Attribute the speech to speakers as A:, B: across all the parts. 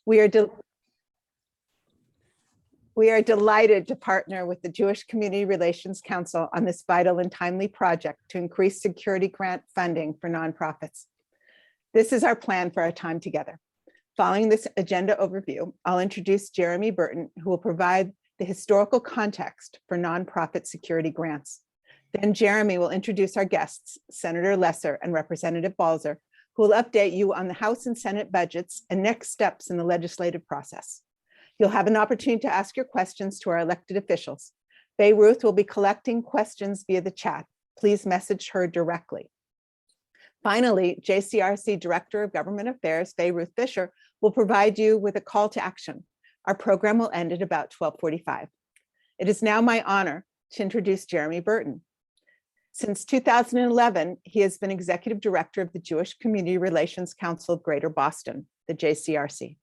A: We are, we are delighted to partner with the Jewish Community Relations Council on this vital and timely project to increase security grant funding for nonprofits. This is our plan for our time together. Following this agenda overview, I'll introduce Jeremy Burton, who will provide the historical context for nonprofit security grants. Then Jeremy will introduce our guests, Senator Lesser and Representative Balser, who will update you on the House and Senate budgets and next steps in the legislative process. You'll have an opportunity to ask your questions to our elected officials. Ruth will be collecting questions via the chat. Please message her directly. Finally, JCRC Director of Government Affairs, Ruth Fisher, will provide you with a call to action. Our program will end at about 12:45. It is now my honor to introduce Jeremy Burton. Since 2011, he has been Executive Director of the Jewish Community Relations Council of Greater Boston, the JCRC.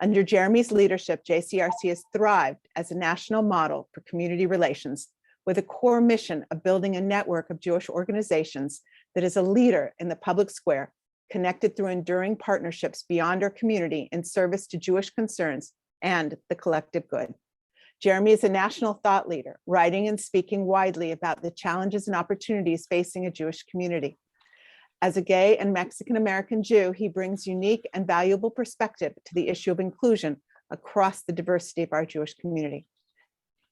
A: Under Jeremy's leadership, JCRC has thrived as a national model for community relations with a core mission of building a network of Jewish organizations that is a leader in the public square, connected through enduring partnerships beyond our community in service to Jewish concerns and the collective good. Jeremy is a national thought leader, writing and speaking widely about the challenges and opportunities facing a Jewish community. As a gay and Mexican-American Jew, he brings unique and valuable perspective to the issue of inclusion across the diversity of our Jewish community.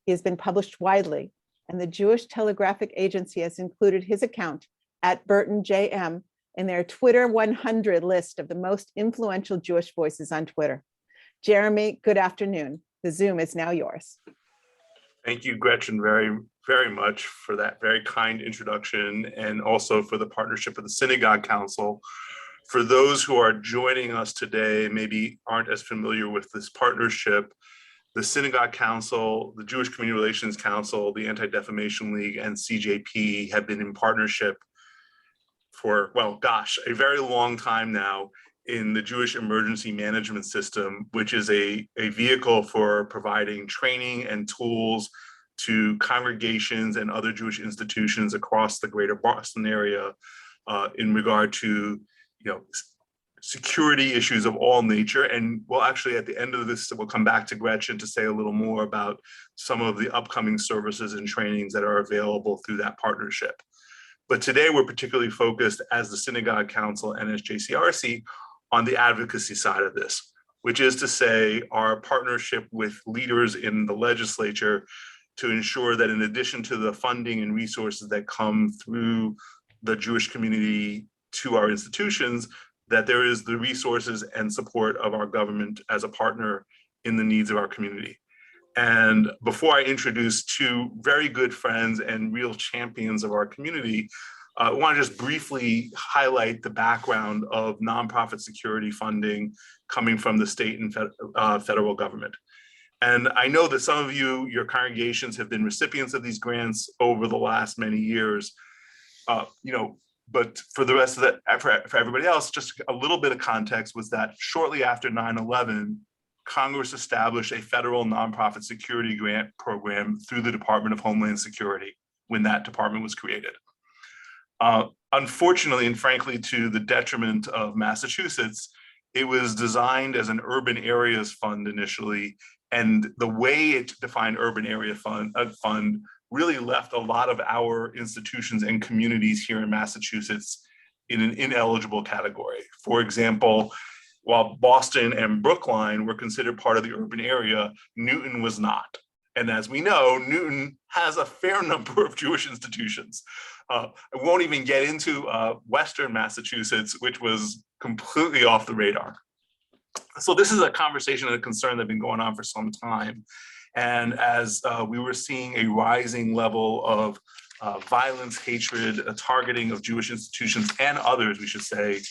A: He has been published widely, and the Jewish Telegraphic Agency has included his account at Burton JM in their Twitter 100 list of the most influential Jewish voices on Twitter. Jeremy, good afternoon. The Zoom is now yours.
B: Thank you, Gretchen, very, very much for that very kind introduction, and also for the partnership with the Synagogue Council. For those who are joining us today, maybe aren't as familiar with this partnership, the Synagogue Council, the Jewish Community Relations Council, the Anti-Defamation League, and CJP have been in partnership for, well, gosh, a very long time now in the Jewish Emergency Management System, which is a vehicle for providing training and tools to congregations and other Jewish institutions across the greater Boston area in regard to, security issues of all nature. And we'll actually, at the end of this, we'll come back to Gretchen to say a little more about some of the upcoming services and trainings that are available through that partnership. But today we're particularly focused as the Synagogue Council and as JCRC on the advocacy side of this, which is to say our partnership with leaders in the legislature to ensure that in addition to the funding and resources that come through the Jewish community to our institutions, that there is the resources and support of our government as a partner in the needs of our community. And before I introduce two very good friends and real champions of our community, I want to just briefly highlight the background of nonprofit security funding coming from the state and federal government. And I know that some of you, your congregations have been recipients of these grants over the last many years, but for the rest of that, for everybody else, just a little bit of context was that shortly after 9/11, Congress established a federal nonprofit security grant program through the Department of Homeland Security when that department was created. Unfortunately, and frankly, to the detriment of Massachusetts, it was designed as an urban areas fund initially, and the way it defined urban area fund really left a lot of our institutions and communities here in Massachusetts in an ineligible category. For example, while Boston and Brookline were considered part of the urban area, Newton was not. And as we know, Newton has a fair number of Jewish institutions. I won't even get into Western Massachusetts, which was completely off the radar. So this is a conversation and a concern that have been going on for some time. And as we were seeing a rising level of violence, hatred, targeting of Jewish institutions and others, we should say,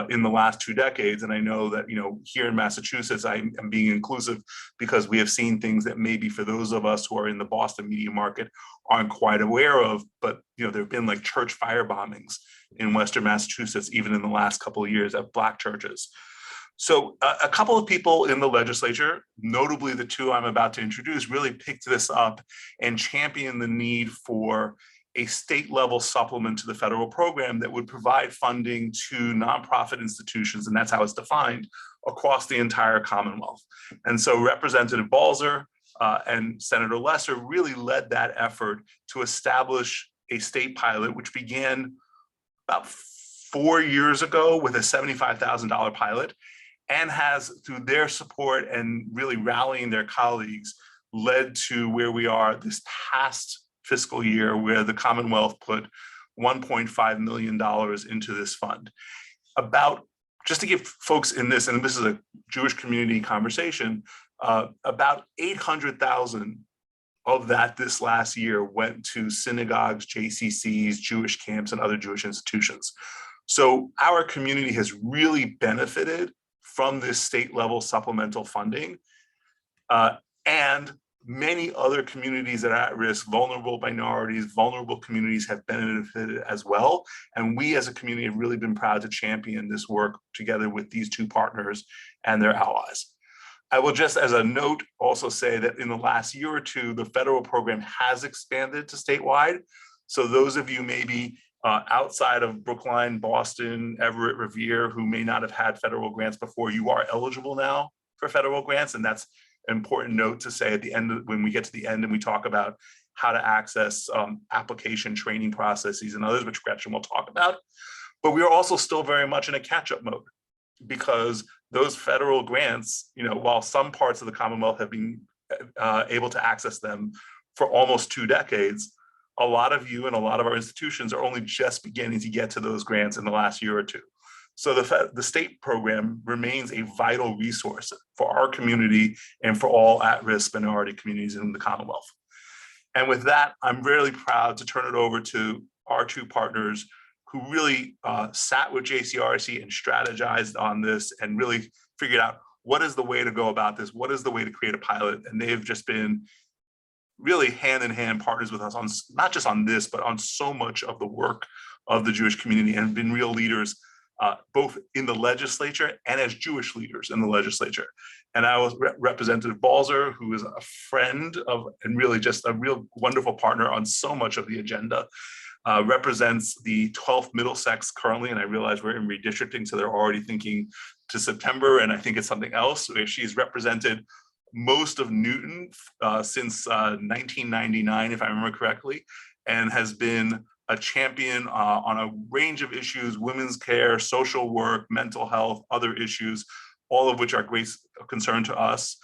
B: in the last 2 decades. And I know that, here in Massachusetts, I am being inclusive because we have seen things that maybe for those of us who are in the Boston media market aren't quite aware of, but, there have been like church fire bombings in Western Massachusetts, even in the last couple of years at Black churches. So a couple of people in the legislature, notably the two I'm about to introduce, really picked this up and championed the need for a state level supplement to the federal program that would provide funding to nonprofit institutions, and that's how it's defined, across the entire Commonwealth. And so Representative Balser and Senator Lesser really led that effort to establish a state pilot, which began about 4 years ago with a $75,000 pilot, and has, through their support and really rallying their colleagues, led to where we are this past fiscal year, where the Commonwealth put $1.5 million into this fund. About, just to give folks in this, and this is a Jewish community conversation, about 800,000 of that this last year went to synagogues, JCCs, Jewish camps, and other Jewish institutions. So our community has really benefited from this state level supplemental funding. And many other communities that are at risk, vulnerable minorities, vulnerable communities, have benefited as well. And we as a community have really been proud to champion this work together with these two partners and their allies. I will just, as a note, also say that in the last year or two, the federal program has expanded to statewide. So those of you maybe outside of Brookline, Boston, Everett, Revere, who may not have had federal grants before, you are eligible now for federal grants. And that's an important note to say at the end, when we get to the end and we talk about how to access application training processes and others, which Gretchen will talk about. But we are also still very much in a catch-up mode, because those federal grants, while some parts of the Commonwealth have been able to access them for almost 2 decades, a lot of you and a lot of our institutions are only just beginning to get to those grants in the last year or two. So the state program remains a vital resource for our community and for all at-risk minority communities in the Commonwealth. And with that, I'm really proud to turn it over to our two partners who really sat with JCRC and strategized on this and really figured out what is the way to go about this, what is the way to create a pilot. And they've just been really hand-in-hand partners with us on not just on this, but on so much of the work of the Jewish community, and been real leaders both in the legislature and as Jewish leaders in the legislature. And I was Representative Balser, who is a friend of, and really just a real wonderful partner on so much of the agenda, represents the 12th Middlesex currently, and I realize we're in redistricting, so they're already thinking to September, and I think it's something else. She's represented most of Newton since 1999, if I remember correctly, and has been a champion on a range of issues: women's care, social work, mental health, other issues, all of which are great concern to us.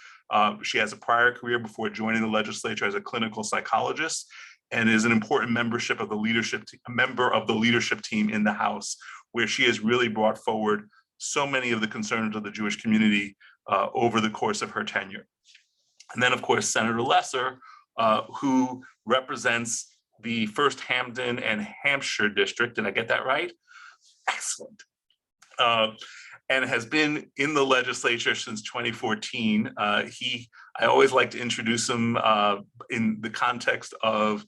B: She has a prior career before joining the legislature as a clinical psychologist, and is an important member of the leadership team in the House, where she has really brought forward so many of the concerns of the Jewish community over the course of her tenure. And then, of course, Senator Lesser, who represents the 1st Hampden and Hampshire district. Did I get that right? Excellent. And has been in the legislature since 2014. I always like to introduce him in the context of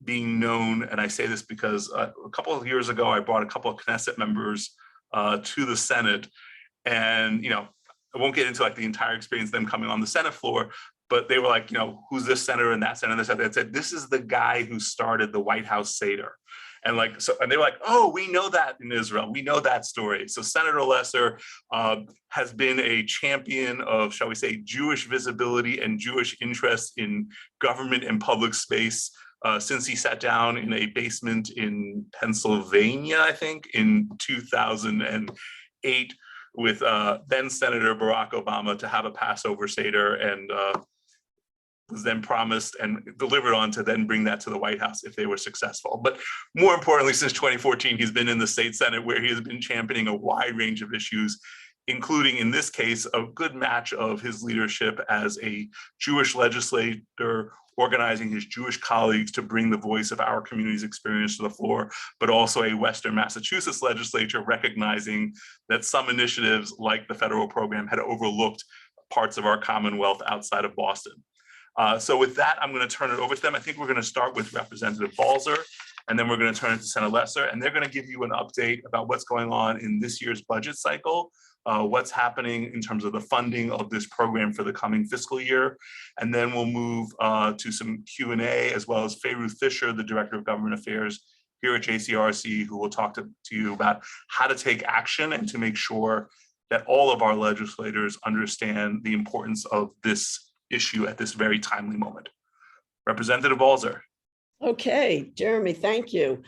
B: being known, and I say this because a couple of years ago, I brought a couple of Knesset members to the Senate, and I won't get into like the entire experience of them coming on the Senate floor, but they were like, who's this senator and that senator? They said, this is the guy who started the White House Seder. And they were like, oh, we know that in Israel. We know that story. So Senator Lesser has been a champion of, shall we say, Jewish visibility and Jewish interest in government and public space since he sat down in a basement in Pennsylvania, I think, in 2008 with then Senator Barack Obama to have a Passover Seder, and was then promised and delivered on to then bring that to the White House if they were successful. But more importantly, since 2014, he's been in the state Senate, where he has been championing a wide range of issues, including, in this case, a good match of his leadership as a Jewish legislator, organizing his Jewish colleagues to bring the voice of our community's experience to the floor, but also a Western Massachusetts legislature recognizing that some initiatives like the federal program had overlooked parts of our Commonwealth outside of Boston. So with that, I'm going to turn it over to them. I think we're going to start with Representative Balser, and then we're going to turn it to Senator Lesser, and they're going to give you an update about what's going on in this year's budget cycle, what's happening in terms of the funding of this program for the coming fiscal year. And then we'll move to some Q&A, as well as Ruth Fisher, the Director of Government Affairs here at JCRC, who will talk to you about how to take action and to make sure that all of our legislators understand the importance of this issue at this very timely moment. Representative Balser.
C: Okay, Jeremy, thank you.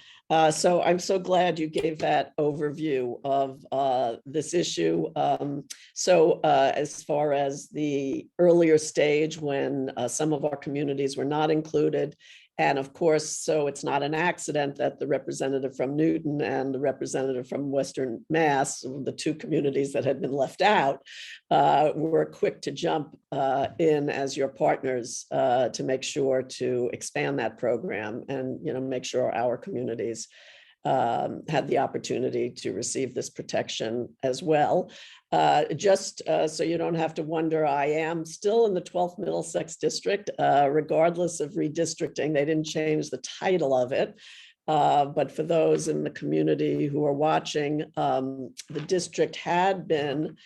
C: So I'm so glad you gave that overview of this issue. As far as the earlier stage when some of our communities were not included, and of course, so it's not an accident that the representative from Newton and the representative from Western Mass, the two communities that had been left out, were quick to jump in as your partners to make sure to expand that program and make sure our communities had the opportunity to receive this protection as well. So you don't have to wonder, I am still in the 12th Middlesex District, regardless of redistricting. They didn't change the title of it. But for those in the community who are watching, the district had been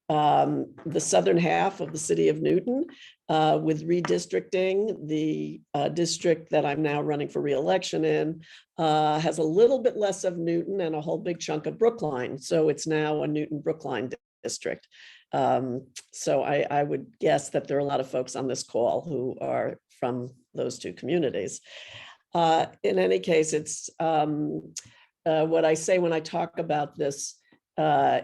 C: the southern half of the city of Newton. With redistricting, the district that I'm now running for re-election in has a little bit less of Newton and a whole big chunk of Brookline. So it's now a Newton-Brookline district. So I would guess that there are a lot of folks on this call who are from those two communities. In any case, it's what I say when I talk about this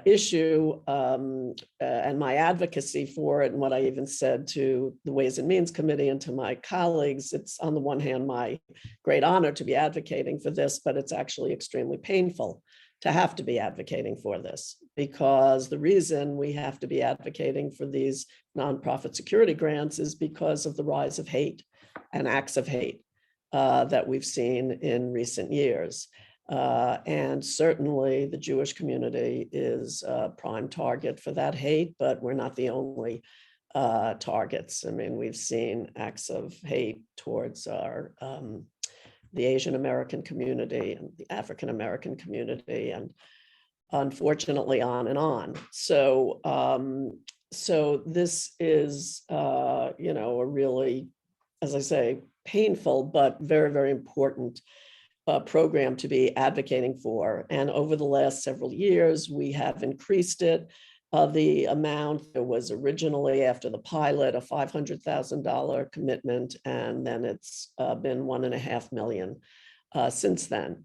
C: issue and my advocacy for it, and what I even said to the Ways and Means Committee and to my colleagues, it's on the one hand my great honor to be advocating for this, but it's actually extremely painful to have to be advocating for this, because the reason we have to be advocating for these nonprofit security grants is because of the rise of hate and acts of hate that we've seen in recent years. And certainly the Jewish community is a prime target for that hate, but we're not the only targets. I mean, we've seen acts of hate towards our the Asian American community and the African American community, and unfortunately on and on. So so this is a really, as I say, painful but very, very important program to be advocating for. And over the last several years, we have increased it. The amount that was originally after the pilot, a $500,000 commitment, and then it's been $1.5 million since then.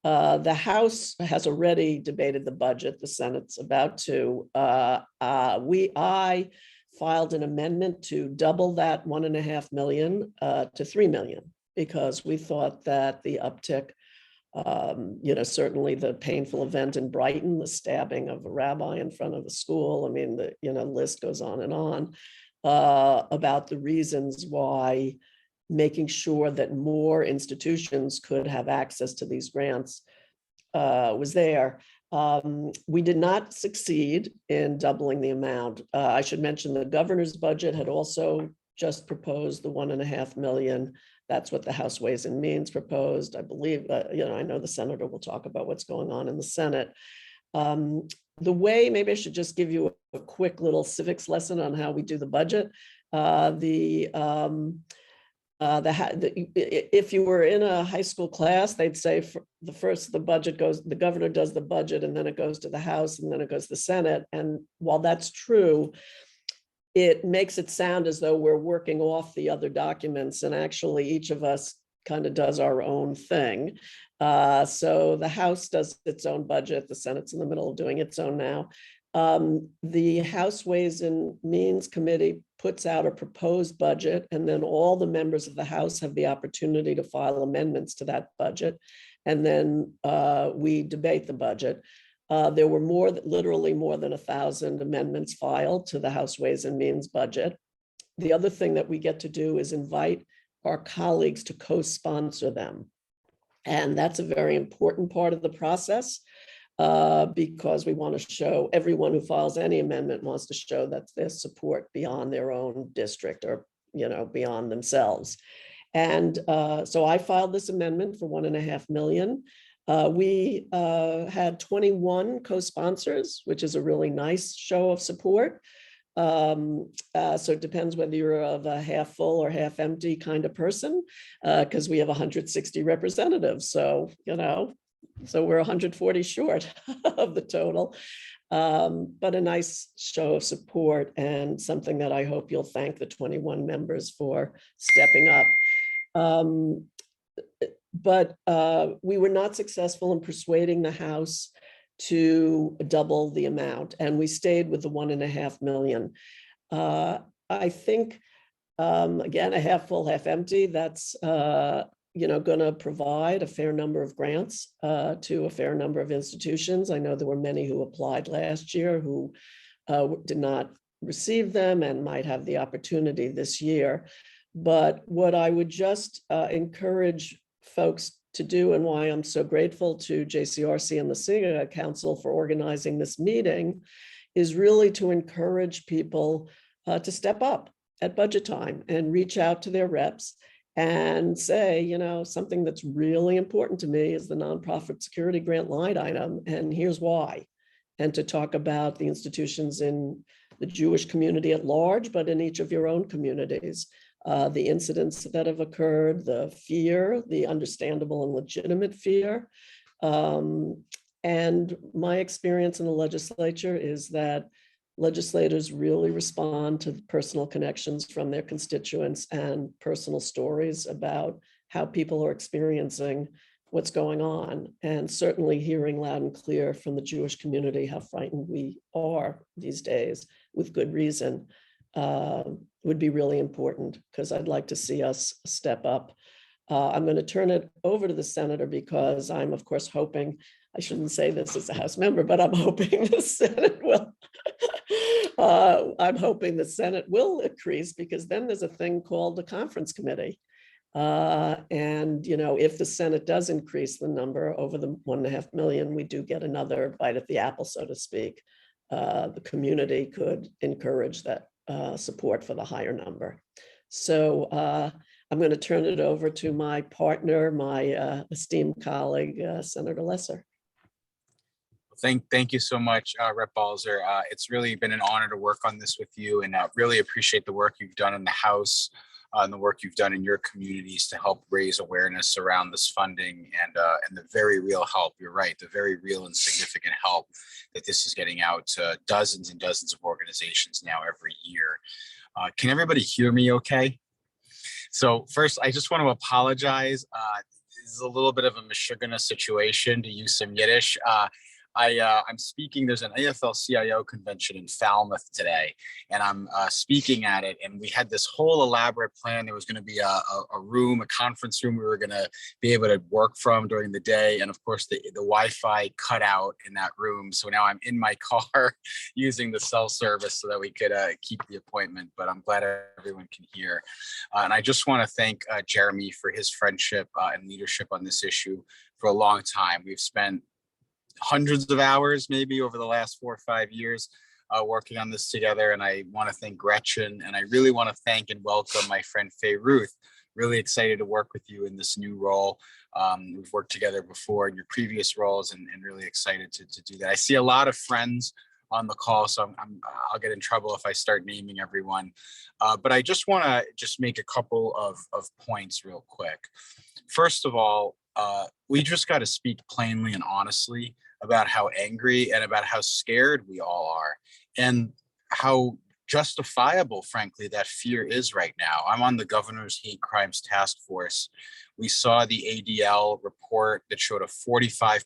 C: The House has already debated the budget. The Senate's about to. I filed an amendment to double that $1.5 million to $3 million, because we thought that the uptick, certainly the painful event in Brighton, the stabbing of a rabbi in front of a school. I mean, the list goes on and on about the reasons why making sure that more institutions could have access to these grants was there. We did not succeed in doubling the amount. I should mention the governor's budget had also just proposed the $1.5 million. That's what the House Ways and Means proposed. I believe, I know the senator will talk about what's going on in the Senate. The way, maybe I should just give you a quick little civics lesson on how we do the budget. If you were in a high school class, they'd say the governor does the budget, and then it goes to the House, and then it goes to the Senate. And while that's true, it makes it sound as though we're working off the other documents, and actually each of us kind of does our own thing. So the House does its own budget. The Senate's in the middle of doing its own now. The House Ways and Means Committee puts out a proposed budget, and then all the members of the House have the opportunity to file amendments to that budget. And then we debate the budget. There were literally more than 1,000 amendments filed to the House Ways and Means budget. The other thing that we get to do is invite our colleagues to co-sponsor them. And that's a very important part of the process because we want to show, everyone who files any amendment wants to show that there's support beyond their own district or, beyond themselves. And so I filed this amendment for $1.5 million. We had 21 co-sponsors, which is a really nice show of support. So it depends whether you're of a half full or half empty kind of person, because we have 160 representatives. So, so we're 140 short of the total. but a nice show of support and something that I hope you'll thank the 21 members for stepping up. But we were not successful in persuading the House to double the amount, and we stayed with the 1.5 million. I think, again, a half full, half empty, that's going to provide a fair number of grants to a fair number of institutions. I know there were many who applied last year who did not receive them and might have the opportunity this year. But what I would just encourage folks to do, and why I'm so grateful to JCRC and the SIGA Council for organizing this meeting, is really to encourage people to step up at budget time and reach out to their reps and say, something that's really important to me is the nonprofit security grant line item, and here's why. And to talk about the institutions in the Jewish community at large, but in each of your own communities, the incidents that have occurred, the fear, the understandable and legitimate fear. And my experience in the legislature is that legislators really respond to the personal connections from their constituents and personal stories about how people are experiencing what's going on. And certainly hearing loud and clear from the Jewish community how frightened we are these days, with good reason, would be really important, because I'd like to see us step up. I'm going to turn it over to the senator because I'm, of course, hoping, I shouldn't say this as a House member, but I'm hoping the Senate will. I'm hoping the Senate will increase, because then there's a thing called the conference committee. And, if the Senate does increase the number over the 1.5 million, we do get another bite at the apple, so to speak. The community could encourage that support for the higher number. So I'm going to turn it over to my partner, my esteemed colleague, Senator Lesser.
D: Thank you so much, Rep. Balser. It's really been an honor to work on this with you, and really appreciate the work you've done in the House and the work you've done in your communities to help raise awareness around this funding and the very real help. You're right, the very real and significant help that this is getting out to dozens and dozens of organizations now every year. Can everybody hear me okay? So first, I just want to apologize. This is a little bit of a Meshuggah situation, to use some Yiddish. I'm speaking, there's an AFL-CIO convention in Falmouth today, and I'm speaking at it, and we had this whole elaborate plan. There was going to be a room, a conference room we were going to be able to work from during the day, and of course the Wi-Fi cut out in that room, so now I'm in my car using the cell service so that we could keep the appointment, but I'm glad everyone can hear. And I just want to thank Jeremy for his friendship and leadership on this issue for a long time. We've spent hundreds of hours maybe over the last 4 or 5 years working on this together, and I want to thank Gretchen, and I really want to thank and welcome my friend Ruth. Really excited to work with you in this new role. We've worked together before in your previous roles, and really excited to do that. I see a lot of friends on the call, so I'll get in trouble if I start naming everyone, but I just want to make a couple of points real quick. First of all, we just got to speak plainly and honestly about how angry and about how scared we all are, and how justifiable, frankly, that fear is right now. I'm on the Governor's Hate Crimes Task Force. We saw the ADL report that showed a 45%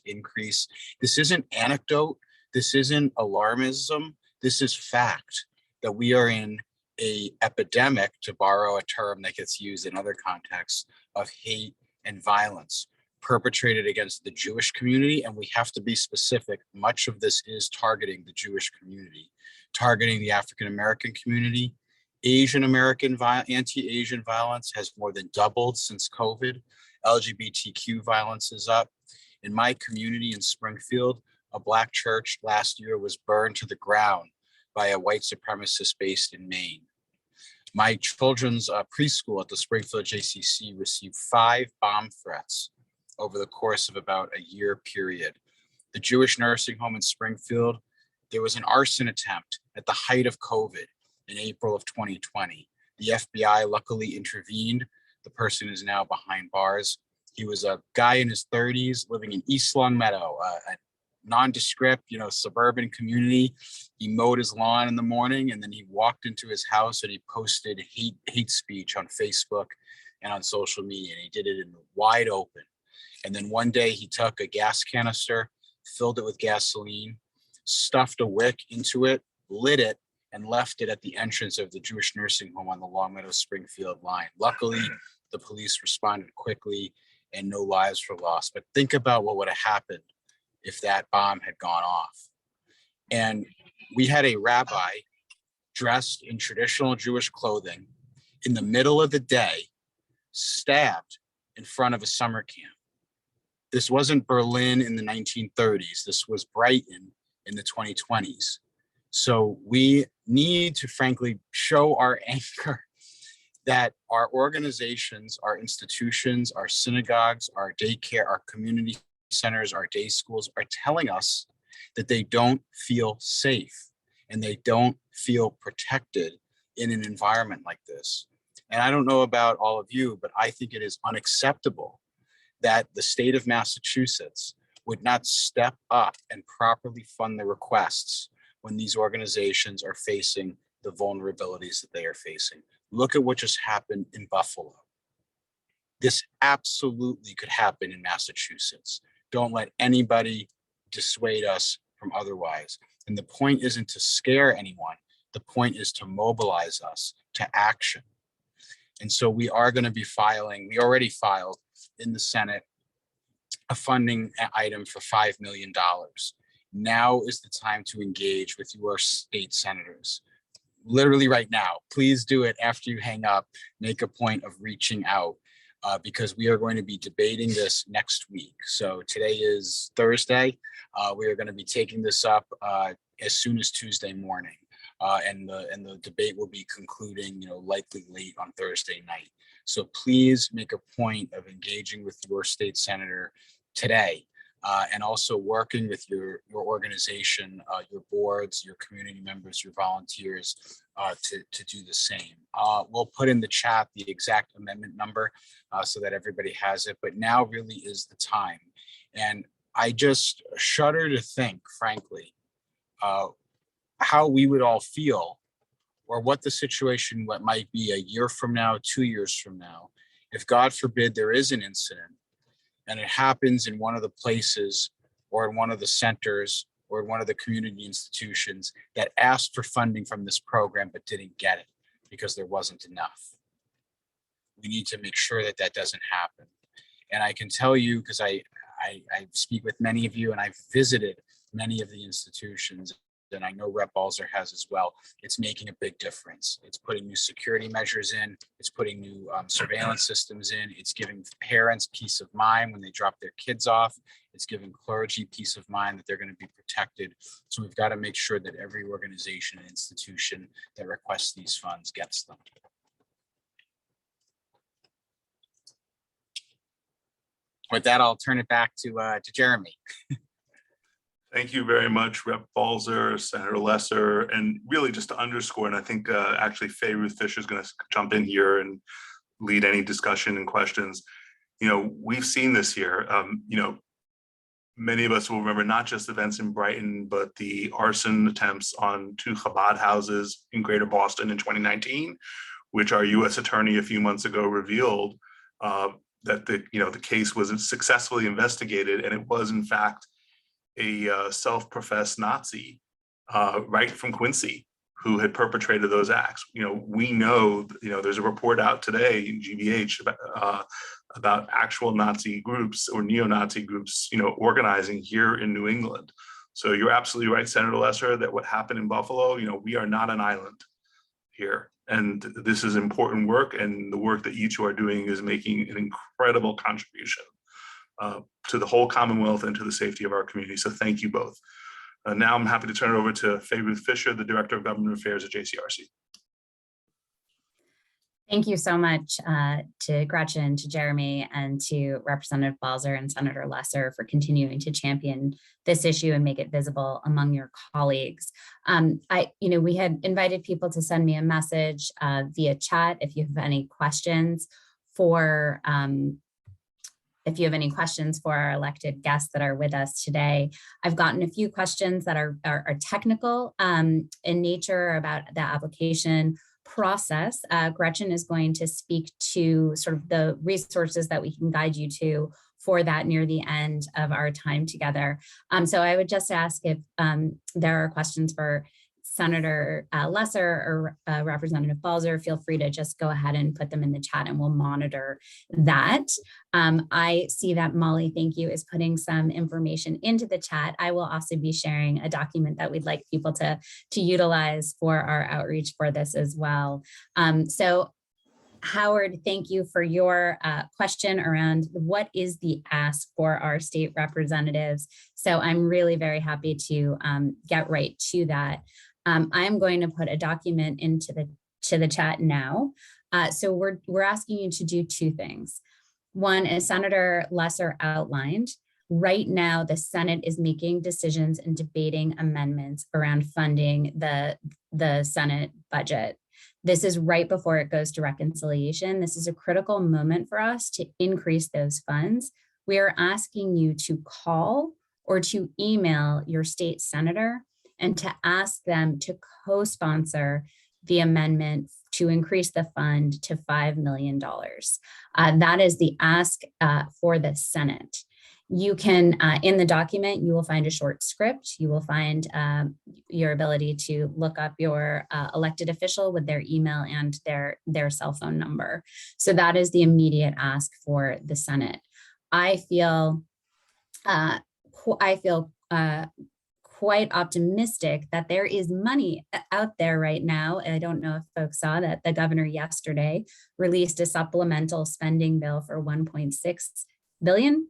D: increase. This isn't anecdote. This isn't alarmism. This is fact that we are in a epidemic, to borrow a term that gets used in other contexts, of hate and violence perpetrated against the Jewish community. And we have to be specific. Much of this is targeting the Jewish community, targeting the African-American community. Anti-Asian violence has more than doubled since COVID. LGBTQ violence is up. In my community in Springfield, a Black church last year was burned to the ground by a white supremacist based in Maine. My children's preschool at the Springfield JCC received 5 bomb threats over the course of about a year period. The Jewish nursing home in Springfield, there was an arson attempt at the height of COVID in April of 2020. The FBI luckily intervened. The person is now behind bars. He was a guy in his 30s living in East Long Meadow, a nondescript, suburban community. He mowed his lawn in the morning, and then he walked into his house and he posted hate speech on Facebook and on social media. And he did it in wide open. And then one day he took a gas canister, filled it with gasoline, stuffed a wick into it, lit it, and left it at the entrance of the Jewish nursing home on the Longmeadow Springfield line. Luckily, the police responded quickly and no lives were lost. But think about what would have happened if that bomb had gone off. And we had a rabbi dressed in traditional Jewish clothing in the middle of the day, stabbed in front of a summer camp. This wasn't Berlin in the 1930s. This was Brighton in the 2020s. So we need to frankly show our anger that our organizations, our institutions, our synagogues, our daycare, our community centers, our day schools are telling us that they don't feel safe and they don't feel protected in an environment like this. And I don't know about all of you, but I think it is unacceptable that the state of Massachusetts would not step up and properly fund the requests when these organizations are facing the vulnerabilities that they are facing. Look at what just happened in Buffalo. This absolutely could happen in Massachusetts. Don't let anybody dissuade us from otherwise. And the point isn't to scare anyone. The point is to mobilize us to action. And so we are going to be filing, we already filed in the Senate, a funding item for $5 million. Now is the time to engage with your state senators. Literally right now, please do it after you hang up, make a point of reaching out because we are going to be debating this next week. So today is Thursday. We are going to be taking this up as soon as Tuesday morning. And the debate will be concluding, likely late on Thursday night. So please make a point of engaging with your state senator today. And also working with your organization, your boards, your community members, your volunteers to do the same. We'll put in the chat the exact amendment number so that everybody has it, but now really is the time. And I just shudder to think, frankly, how we would all feel or what the situation what might be a year from now, 2 years from now, if God forbid there is an incident and it happens in one of the places or in one of the centers or in one of the community institutions that asked for funding from this program but didn't get it because there wasn't enough. We need to make sure that that doesn't happen. And I can tell you, because I speak with many of you and I've visited many of the institutions, and I know Rep. Balser has as well, it's making a big difference. It's putting new security measures in, it's putting new surveillance systems in, it's giving parents peace of mind when they drop their kids off, it's giving clergy peace of mind that they're going to be protected. So we've got to make sure that every organization and institution that requests these funds gets them. With that, I'll turn it back to Jeremy.
B: Thank you very much, Rep. Balser, Senator Lesser, and really just to underscore, and I think actually Ruth Fisher is going to jump in here and lead any discussion and questions. We've seen this here. Many of us will remember not just events in Brighton, but the arson attempts on 2 Chabad houses in Greater Boston in 2019, which our U.S. attorney a few months ago revealed that the case was successfully investigated, and it was in fact a self-professed Nazi right from Quincy who had perpetrated those acts. We know, there's a report out today in GBH about actual Nazi groups or neo-Nazi groups, organizing here in New England. So you're absolutely right, Senator Lesser, that what happened in Buffalo, we are not an island here. And this is important work, and the work that you two are doing is making an incredible contribution to the whole Commonwealth and to the safety of our community. So thank you both. Now I'm happy to turn it over to Ruth Fisher, the Director of Government Affairs at JCRC.
E: Thank you so much to Gretchen, to Jeremy, and to Representative Balser and Senator Lesser for continuing to champion this issue and make it visible among your colleagues. We had invited people to send me a message via chat if you have any questions for if you have any questions for our elected guests that are with us today. I've gotten a few questions that are technical in nature about the application process. Gretchen is going to speak to sort of the resources that we can guide you to for that near the end of our time together. So I would just ask if there are questions for Senator Lesser or Representative Balser, feel free to just go ahead and put them in the chat and we'll monitor that. I see that Molly, thank you, is putting some information into the chat. I will also be sharing a document that we'd like people to utilize for our outreach for this as well. So Howard, thank you for your question around what is the ask for our state representatives. So I'm really very happy to get right to that. I'm going to put a document into the chat now. So we're asking you to do two things. One, as Senator Lesser outlined, right now the Senate is making decisions and debating amendments around funding the Senate budget. This is right before it goes to reconciliation. This is a critical moment for us to increase those funds. We are asking you to call or to email your state senator and to ask them to co-sponsor the amendment to increase the fund to $5 million. That is the ask for the Senate. You can, in the document, you will find a short script. You will find your ability to look up your elected official with their email and their cell phone number. So that is the immediate ask for the Senate. I feel quite optimistic that there is money out there right now. I don't know if folks saw that the governor yesterday released a supplemental spending bill for $1.6 billion,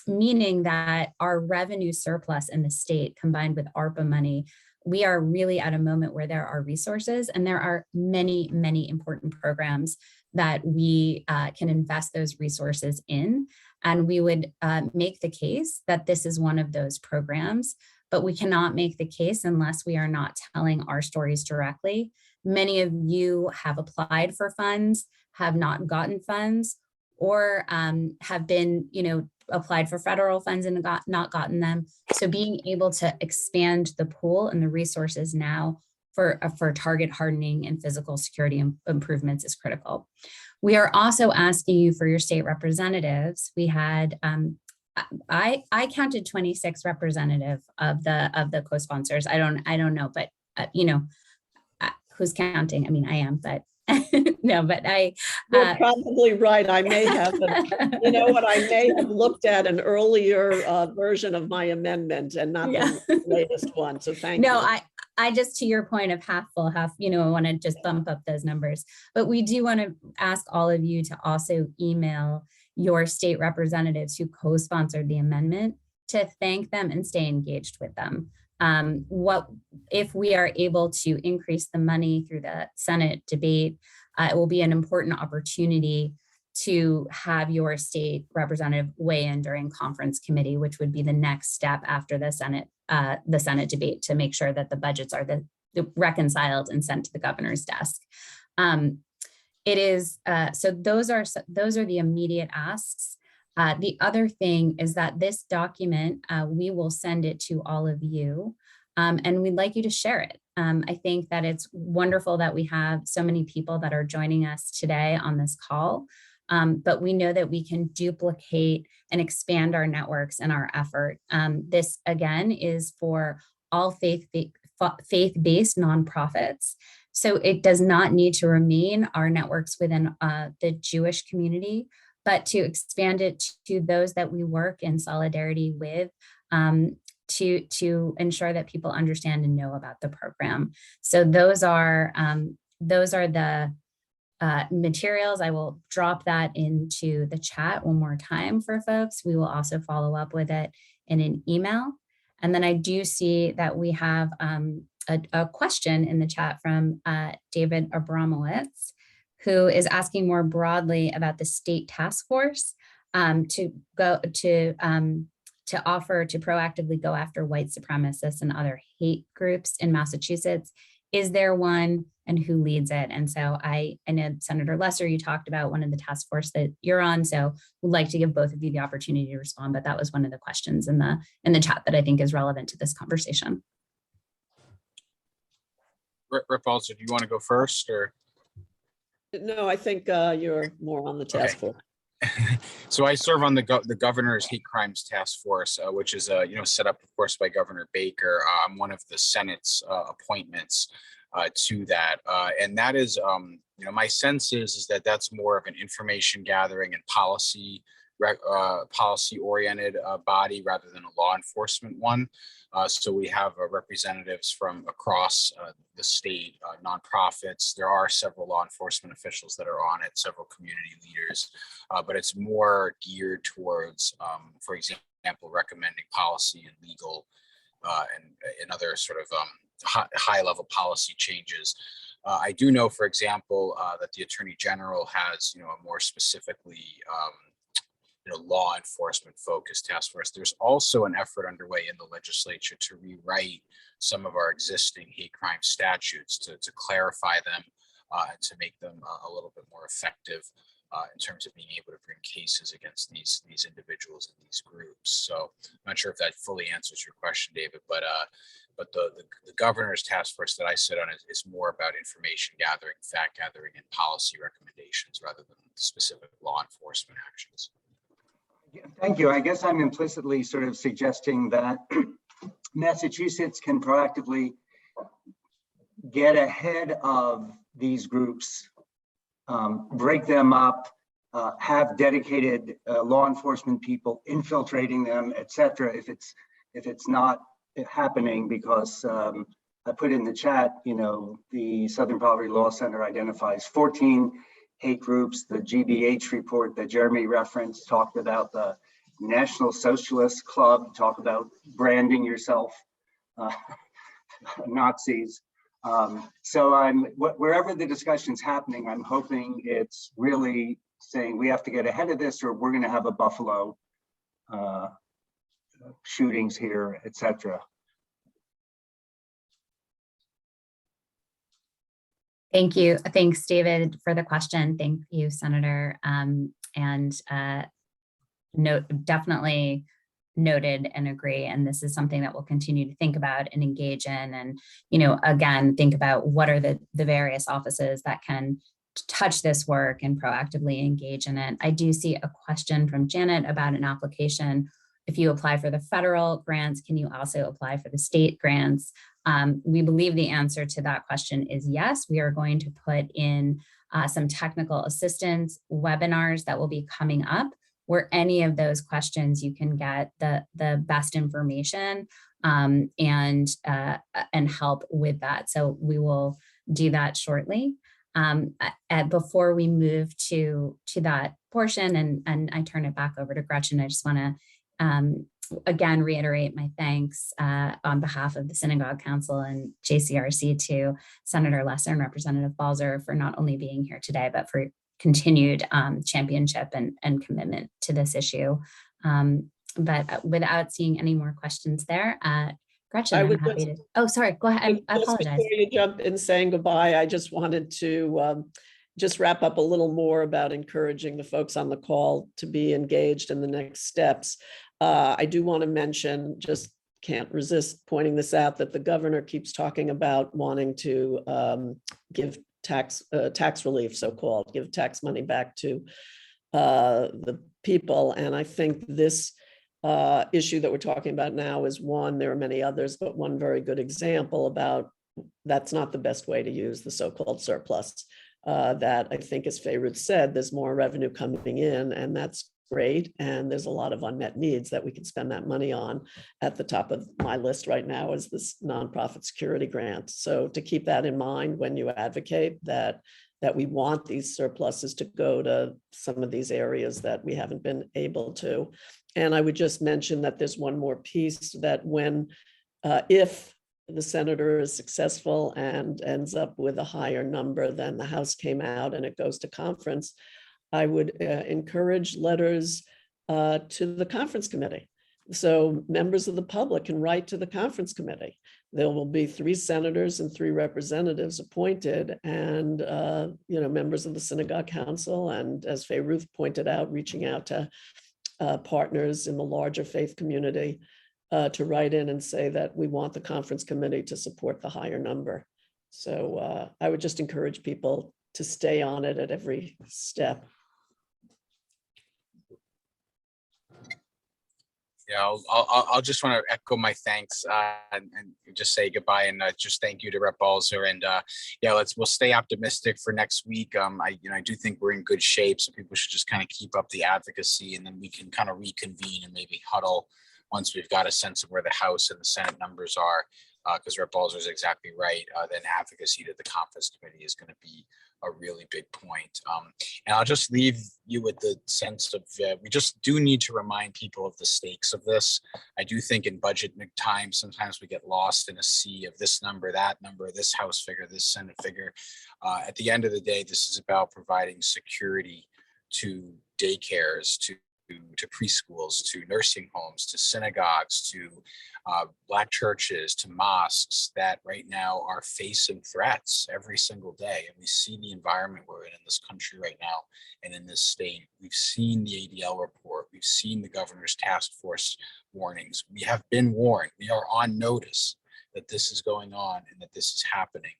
E: meaning that our revenue surplus in the state combined with ARPA money, we are really at a moment where there are resources and there are many, many important programs that we can invest those resources in. And we would make the case that this is one of those programs, but we cannot make the case unless we are not telling our stories directly. Many of you have applied for funds, have not gotten funds, or have been, applied for federal funds and not gotten them. So being able to expand the pool and the resources now for target hardening and physical security improvements is critical. We are also asking you for your state representatives. We had, I counted 26 representative of the co-sponsors. I don't know, but who's counting? I mean, I am, but no, but
C: You're probably right. I may have, I may have looked at an earlier version of my amendment and not the latest one. So thank you.
E: No, I just, to your point of half full, half, I want to just bump up those numbers, but we do want to ask all of you to also email your state representatives who co-sponsored the amendment to thank them and stay engaged with them. What if we are able to increase the money through the Senate debate, it will be an important opportunity to have your state representative weigh in during conference committee, which would be the next step after the Senate debate to make sure that the budgets are reconciled and sent to the governor's desk. It is so those are the immediate asks. The other thing is that this document, we will send it to all of you, and we'd like you to share it. I think that it's wonderful that we have so many people that are joining us today on this call, but we know that we can duplicate and expand our networks and our effort. This, again, is for all faith-based nonprofits. So it does not need to remain our networks within the Jewish community, but to expand it to those that we work in solidarity with, to ensure that people understand and know about the program. So those are the materials. I will drop that into the chat one more time for folks. We will also follow up with it in an email. And then I do see that we have a question in the chat from David Abramowitz, who is asking more broadly about the state task force to offer to proactively go after white supremacists and other hate groups in Massachusetts. Is there one? and who leads it. And so I know Senator Lesser, you talked about one of the task force that you're on, so would like to give both of you the opportunity to respond, but that was one of the questions in the chat that I think is relevant to this conversation.
D: Rep. Balser, do you want to go first, or?
C: No, I think you're more on the task force.
D: So I serve on the governor's hate crimes task force, which is set up, of course, by Governor Baker. I'm one of the Senate's appointments to that, and that is, my sense is that that's more of an information gathering and policy oriented body rather than a law enforcement one. So we have representatives from across the state, nonprofits. There are several law enforcement officials that are on it, several community leaders, but it's more geared towards, for example, recommending policy and legal and other sort of high level policy changes. I do know, for example, that the Attorney General has, a more specifically law enforcement focused task force. There's also an effort underway in the legislature to rewrite some of our existing hate crime statutes to clarify them and to make them a little bit more effective in terms of being able to bring cases against these individuals and these groups. So I'm not sure if that fully answers your question, David, but the governor's task force that I sit on is more about information gathering, fact gathering, and policy recommendations rather than specific law enforcement actions.
F: Thank you. I guess I'm implicitly sort of suggesting that Massachusetts can proactively get ahead of these groups, break them up, have dedicated law enforcement people infiltrating them, et cetera, if it's not happening, because I put in the chat, the Southern Poverty Law Center identifies 14 hate groups. The GBH report that Jeremy referenced talked about the National Socialist Club, talk about branding yourself Nazis. So wherever the discussion's happening, I'm hoping it's really saying we have to get ahead of this, or we're going to have a Buffalo shootings here, et cetera.
E: Thank you. Thanks, David, for the question. Thank you, Senator. Definitely noted and agree. And this is something that we'll continue to think about and engage in. And, again, think about what are the various offices that can touch this work and proactively engage in it. I do see a question from Janet about an application. If you apply for the federal grants, can you also apply for the state grants? We believe the answer to that question is yes. We are going to put in some technical assistance webinars that will be coming up, where any of those questions you can get the best information and help with that. So we will do that shortly. Before we move to that portion and I turn it back over to Gretchen, I just want to again reiterate my thanks on behalf of the Synagogue Council and JCRC to Senator Lesser and Representative Balser for not only being here today, but for continued championship and commitment to this issue. But without seeing any more questions there, Gretchen, I'm happy to. Oh, sorry, go ahead. I apologize.
C: Before you jump in saying goodbye, I just wanted to just wrap up a little more about encouraging the folks on the call to be engaged in the next steps. I do want to mention, just can't resist pointing this out, that the governor keeps talking about wanting to give tax relief, so-called, give tax money back to the people. And I think this issue that we're talking about now is one. There are many others, but one very good example about that's not the best way to use the so-called surplus. That I think, as Ruth said, there's more revenue coming in, and that's great. And there's a lot of unmet needs that we can spend that money on. At the top of my list right now is this nonprofit security grant. So to keep that in mind when you advocate that we want these surpluses to go to some of these areas that we haven't been able to. And I would just mention that there's one more piece, that when, if the senator is successful and ends up with a higher number than the House came out and it goes to conference, I would encourage letters to the conference committee So members of the public can write to the conference committee. There will be 3 senators and 3 representatives appointed, and members of the synagogue council, and as Ruth pointed out, reaching out to partners in the larger faith community to write in and say that we want the conference committee to support the higher number. So I would just encourage people to stay on it at every step.
D: Yeah, I'll just want to echo my thanks and just say goodbye and just thank you to Rep. Balser, and we'll stay optimistic for next week. I do think we're in good shape, so people should just kind of keep up the advocacy, and then we can kind of reconvene and maybe huddle once we've got a sense of where the House and the Senate numbers are, because Rep. Balser is exactly right. Then advocacy to the conference committee is going to be a really big point. And I'll just leave you with the sense of we just do need to remind people of the stakes of this. I do think in budget time, sometimes we get lost in a sea of this number, that number, this House figure, this Senate figure. At the end of the day, this is about providing security to daycares, to preschools, to nursing homes, to synagogues, to Black churches, to mosques that right now are facing threats every single day. And we see the environment we're in this country right now and in this state. We've seen the ADL report. We've seen the governor's task force warnings. We have been warned. We are on notice that this is going on and that this is happening.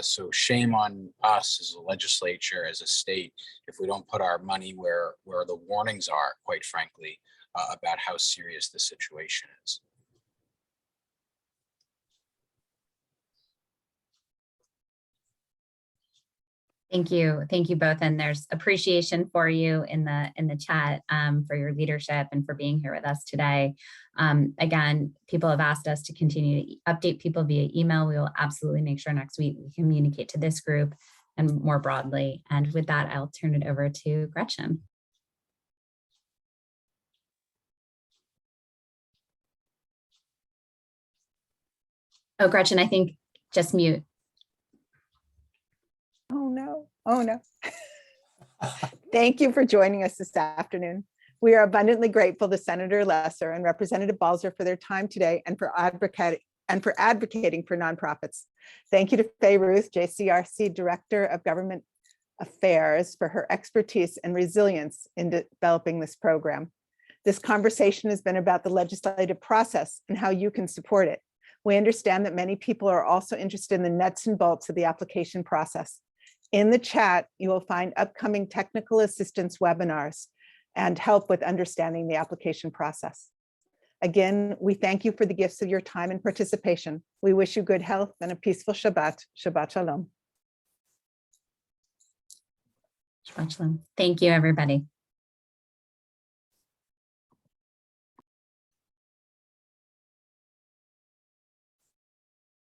D: So shame on us as a legislature, as a state, if we don't put our money where the warnings are, quite frankly, about how serious the situation is.
E: Thank you both, and there's appreciation for you in the chat for your leadership and for being here with us today. Again, people have asked us to continue to update people via email. We will absolutely make sure next week we communicate to this group and more broadly. And with that, I'll turn it over to Gretchen. Oh, Gretchen, I think just mute.
A: Oh, no. Oh, no. Thank you for joining us this afternoon. We are abundantly grateful to Senator Lesser and Representative Balser for their time today and for advocating for nonprofits. Thank you to Ruth, JCRC Director of Government Affairs, for her expertise and resilience in developing this program. This conversation has been about the legislative process and how you can support it. We understand that many people are also interested in the nuts and bolts of the application process. In the chat, you will find upcoming technical assistance webinars and help with understanding the application process. Again, we thank you for the gifts of your time and participation. We wish you good health and a peaceful Shabbat. Shabbat Shalom.
E: Shabbat Shalom. Thank you, everybody.